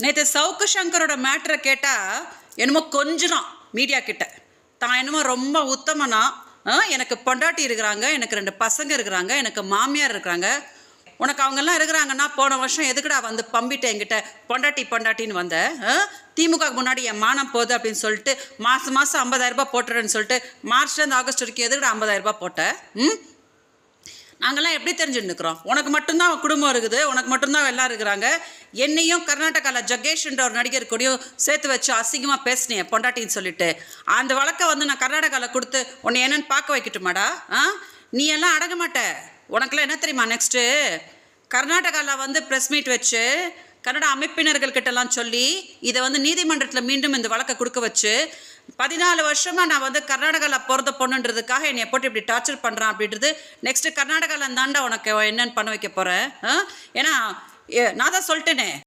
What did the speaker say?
நேற்று சவுக்கு சங்கரோட மேட்ரை கேட்டால் என்னமோ கொஞ்சம் மீடியா கிட்ட தான் என்னமோ ரொம்ப உத்தமனா, எனக்கு பொண்டாட்டி இருக்கிறாங்க, எனக்கு 2 பசங்க இருக்கிறாங்க, எனக்கு மாமியார் இருக்கிறாங்க, உனக்கு அவங்கெல்லாம் இருக்கிறாங்கன்னா போன வருஷம் எதுக்குடா வந்து பம்பிட்டு என்கிட்ட பொண்டாட்டின்னு வந்த, திமுக முன்னாடி என் மானம் போகுது அப்படின்னு சொல்லிட்டு மாதம் 50,000 ரூபாய் போட்டுறேன்னு சொல்லிட்டு மார்ச்லேருந்து ஆகஸ்ட் வரைக்கும் எதுக்குடா 50,000 ரூபாய் போட்ட? நாங்கள்லாம் எப்படி தெரிஞ்சுருக்கிறோம்? உனக்கு மட்டும்தான் குடும்பம் இருக்குது, உனக்கு மட்டும்தான் எல்லாம் இருக்கிறாங்க. என்னையும் கர்நாடகாவில் ஜக்கேஷ்ன்ற ஒரு நடிகர் கூடயும் சேர்த்து வச்சு அசிங்கமாக பேசினேன் பொண்டாட்டின்னு சொல்லிட்டு. அந்த வழக்கை வந்து நான் கர்நாடகாவில் கொடுத்து உன்னை என்னன்னு பார்க்க வைக்கட்டுமாடா? நீ எல்லாம் அடங்க மாட்ட. உனக்கெல்லாம் என்ன தெரியுமா? நெக்ஸ்ட்டு கர்நாடகாவில் வந்து ப்ரெஸ் மீட் வச்சு கன்னட அமைப்பினர்கள்கிட்டலாம் சொல்லி இதை வந்து நீதிமன்றத்தில் மீண்டும் இந்த வழக்கை கொடுக்க வச்சு 14 வருஷமாக நான் வந்து கர்நாடகாவில் பிறந்த பொண்ணுன்றதுக்காக என்னை போட்டு இப்படி டார்ச்சர் பண்ணுறான் அப்படின்றது. நெக்ஸ்ட்டு கர்நாடகாவில் இருந்தாண்டா உனக்கு என்னென்னு பண்ண வைக்க போகிறேன். ஏன்னா நான் தான் சொல்லிட்டேனே,